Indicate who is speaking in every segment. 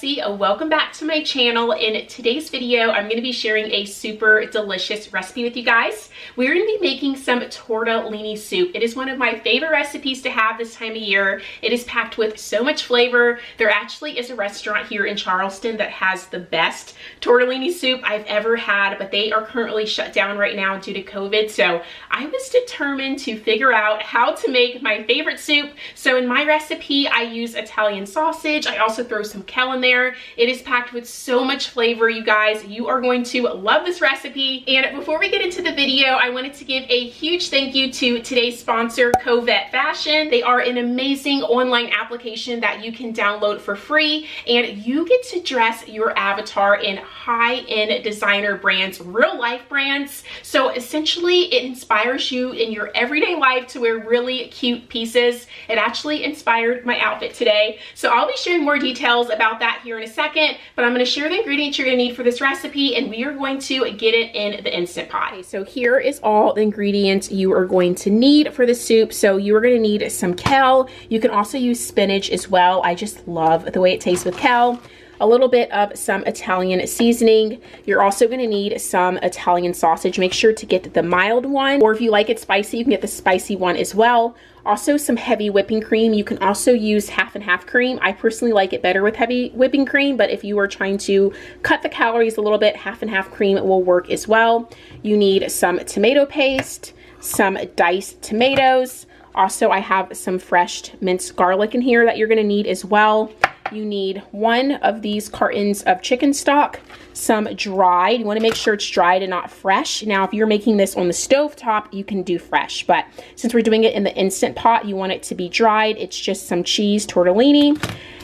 Speaker 1: Lexi. Welcome back to my channel. In today's video, I'm going to be sharing a super delicious recipe with you guys. We're going to be making some tortellini soup. It is one of my favorite recipes to have this time of year. It is packed with so much flavor. There actually is a restaurant here in Charleston that has the best tortellini soup I've ever had, but they are currently shut down right now due to COVID. So I was determined to figure out how to make my favorite soup. So in my recipe, I use Italian sausage. I also throw some kale in there. It is packed with so much flavor, you guys. You are going to love this recipe. And before we get into the video, I wanted to give a huge thank you to today's sponsor, Covet Fashion. They are an amazing online application that you can download for free, and you get to dress your avatar in high-end designer brands, real life brands. So essentially, it inspires you in your everyday life to wear really cute pieces. It actually inspired my outfit today. So I'll be sharing more details about that here in a second, but I'm going to share the ingredients you're going to need for this recipe, and we are going to get it in the Instant Pot. Okay, so here is all the ingredients you are going to need for the soup. So you are going to need some kale. You can also use spinach as well. I just love the way it tastes with kale. A little bit of some Italian seasoning. You're also going to need some Italian sausage. Make sure to get the mild one, or if you like it spicy, you can get the spicy one as well. Also some heavy whipping cream. You can also use half and half cream. I personally like it better with heavy whipping cream, but if you are trying to cut the calories a little bit, half and half cream will work as well. You need some tomato paste, some diced tomatoes. Also, I have some fresh minced garlic in here that you're going to need as well. You need one of these cartons of chicken stock, some dried. You want to make sure it's dried and not fresh. Now, if you're making this on the stove top, you can do fresh, but since we're doing it in the Instant Pot, you want it to be dried. It's just some cheese tortellini,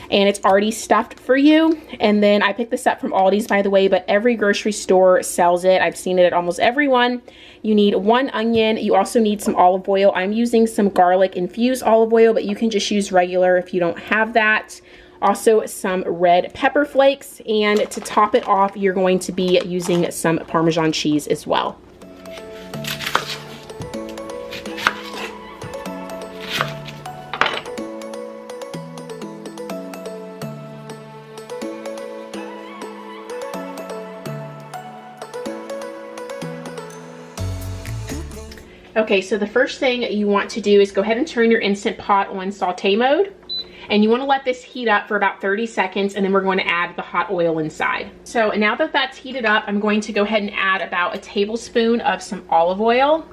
Speaker 1: and it's already stuffed for you. And then I picked this up from Aldi's, by the way, but every grocery store sells it. I've seen it at almost every one. You need one onion. You also need some olive oil. I'm using some garlic infused olive oil, but you can just use regular if you don't have that. Also some red pepper flakes, and to top it off, you're going to be using some Parmesan cheese as well. Okay, so the first thing you want to do is go ahead and turn your Instant Pot on saute mode. And you want to let this heat up for about 30 seconds, and then we're going to add the hot oil inside. So now that that's heated up, I'm going to go ahead and add about a tablespoon of some olive oil,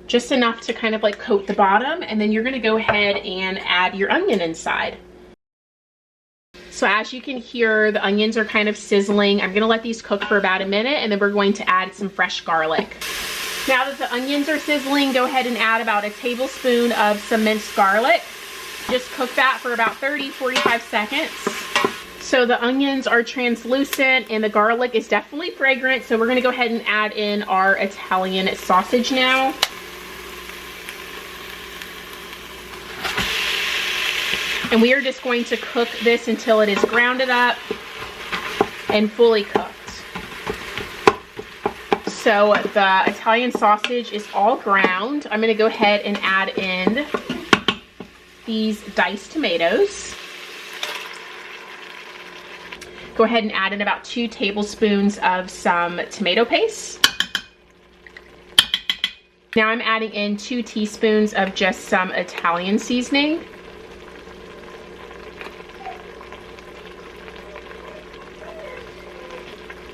Speaker 1: just enough to kind of like coat the bottom, and then you're going to go ahead and add your onion inside. So as you can hear, the onions are kind of sizzling. I'm going to let these cook for about a minute, and then we're going to add some fresh garlic. Now that the onions are sizzling, go ahead and add about a tablespoon of some minced garlic. Just cook that for about 30-45 seconds. So the onions are translucent and the garlic is definitely fragrant. So we're going to go ahead and add in our Italian sausage now. And we are just going to cook this until it is grounded up and fully cooked. So the Italian sausage is all ground. I'm going to go ahead and add in these diced tomatoes. Go ahead and add in about 2 tablespoons of some tomato paste. Now I'm adding in 2 teaspoons of just some Italian seasoning.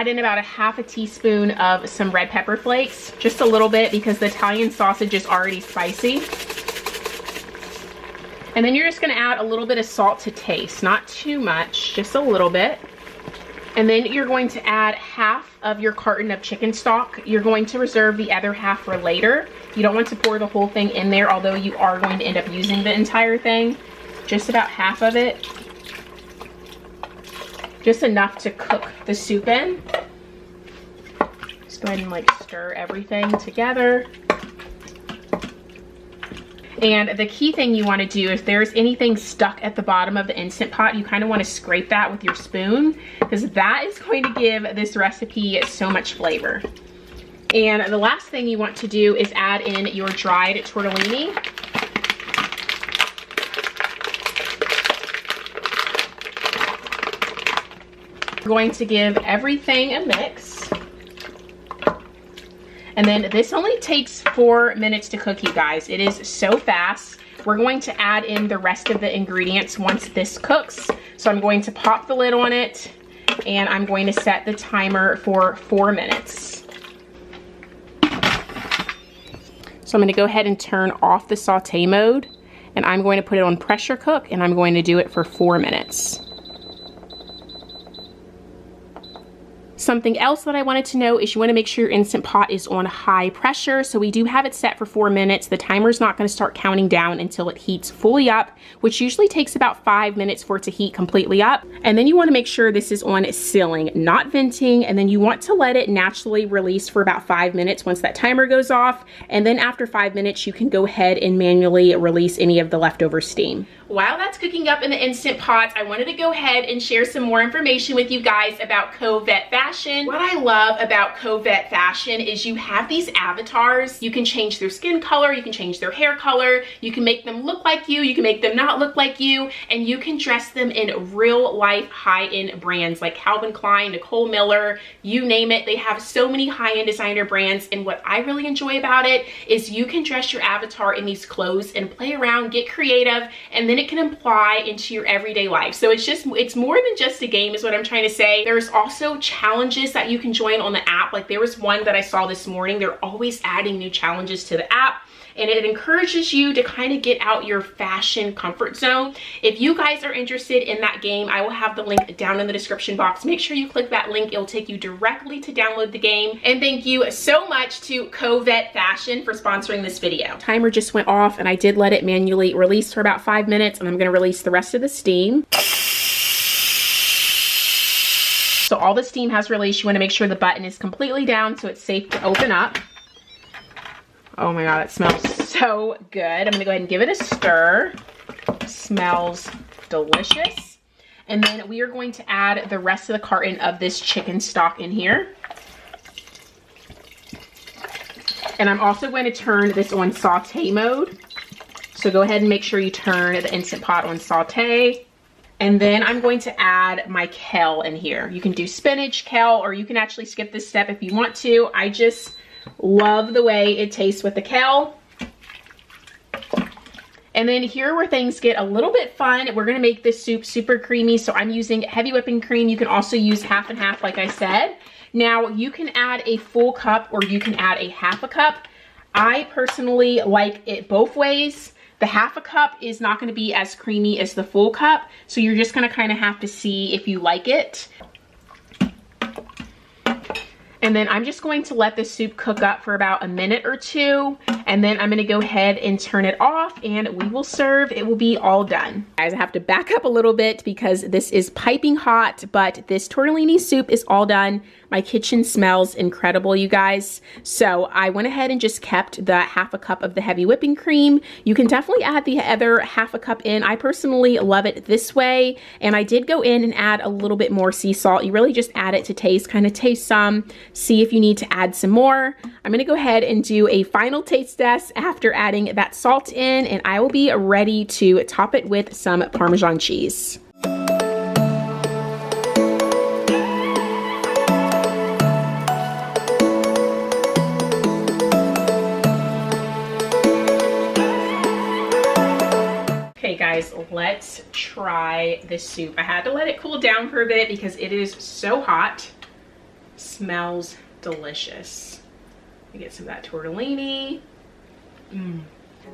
Speaker 1: Add in about a half a teaspoon of some red pepper flakes, just a little bit because the Italian sausage is already spicy. And then you're just going to add a little bit of salt to taste, not too much, just a little bit. And then you're going to add half of your carton of chicken stock. You're going to reserve the other half for later. You don't want to pour the whole thing in there, although you are going to end up using the entire thing. Just about half of it. Just enough to cook the soup in. Just go ahead and like stir everything together. And the key thing you want to do, if there's anything stuck at the bottom of the Instant Pot, you kind of want to scrape that with your spoon, because that is going to give this recipe so much flavor. And the last thing you want to do is add in your dried tortellini. We're going to give everything a mix. And then this only takes 4 minutes to cook, you guys. It is so fast. We're going to add in the rest of the ingredients once this cooks. So I'm going to pop the lid on it and I'm going to set the timer for 4 minutes. So I'm going to go ahead and turn off the saute mode and I'm going to put it on pressure cook and I'm going to do it for 4 minutes. Something else that I wanted to know is you want to make sure your Instant Pot is on high pressure. So we do have it set for 4 minutes. The timer's not going to start counting down until it heats fully up, which usually takes about 5 minutes for it to heat completely up. And then you want to make sure this is on sealing, not venting. And then you want to let it naturally release for about 5 minutes once that timer goes off. And then after 5 minutes, you can go ahead and manually release any of the leftover steam. While that's cooking up in the Instant Pot, I wanted to go ahead and share some more information with you guys about Covet Fashion. What I love about Covet Fashion is you have these avatars. You can change their skin color, you can change their hair color, you can make them look like you can make them not look like you, and you can dress them in real life high-end brands like Calvin Klein, Nicole Miller, you name it. They have so many high-end designer brands, and what I really enjoy about it is you can dress your avatar in these clothes and play around, get creative, and then it can apply into your everyday life. So it's more than just a game is what I'm trying to say. There's also challenges that you can join on the app. Like there was one that I saw this morning. They're always adding new challenges to the app, and it encourages you to kind of get out your fashion comfort zone. If you guys are interested in that game, I will have the link down in the description box. Make sure you click that link. It'll take you directly to download the game. And thank you so much to Covet Fashion for sponsoring this video. Timer just went off and I did let it manually release for about 5 minutes, and I'm gonna release the rest of the steam. So all the steam has released. You wanna make sure the button is completely down so it's safe to open up. Oh my God, it smells so good. I'm gonna go ahead and give it a stir. Smells delicious. And then we are going to add the rest of the carton of this chicken stock in here. And I'm also going to turn this on saute mode. So go ahead and make sure you turn the Instant Pot on saute. And then I'm going to add my kale in here. You can do spinach, kale, or you can actually skip this step if you want to. I just love the way it tastes with the kale. And then here where things get a little bit fun, we're gonna make this soup super creamy. So I'm using heavy whipping cream. You can also use half and half like I said. Now you can add a full cup or you can add a half a cup. I personally like it both ways. The half a cup is not gonna be as creamy as the full cup. So you're just gonna kind of have to see if you like it. And then I'm just going to let the soup cook up for about a minute or two. And then I'm gonna go ahead and turn it off and we will serve. It will be all done. Guys, I have to back up a little bit because this is piping hot, but this tortellini soup is all done. My kitchen smells incredible, you guys. So I went ahead and just kept the half a cup of the heavy whipping cream. You can definitely add the other half a cup in. I personally love it this way. And I did go in and add a little bit more sea salt. You really just add it to taste, kind of taste some, see if you need to add some more. I'm gonna go ahead and do a final taste test after adding that salt in, and I will be ready to top it with some Parmesan cheese. Okay guys, let's try this soup. I had to let it cool down for a bit because it is so hot. Smells delicious. Let me get some of that tortellini.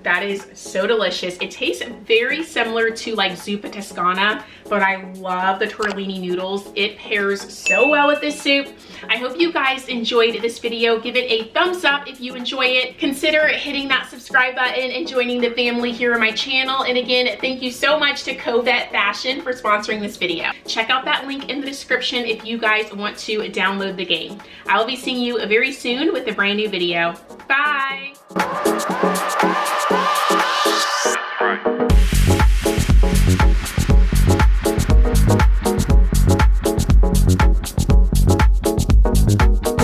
Speaker 1: That is so delicious. It tastes very similar to like zuppa toscana, but I love the tortellini noodles. It pairs so well with this soup. I hope you guys enjoyed this video. Give it a thumbs up if you enjoy it. Consider hitting that subscribe button and joining the family here on my channel. And again, thank you so much to Covet Fashion for sponsoring this video. Check out that link in the description if you guys want to download the game. I will be seeing you very soon with a brand new video. Bye.
Speaker 2: Right.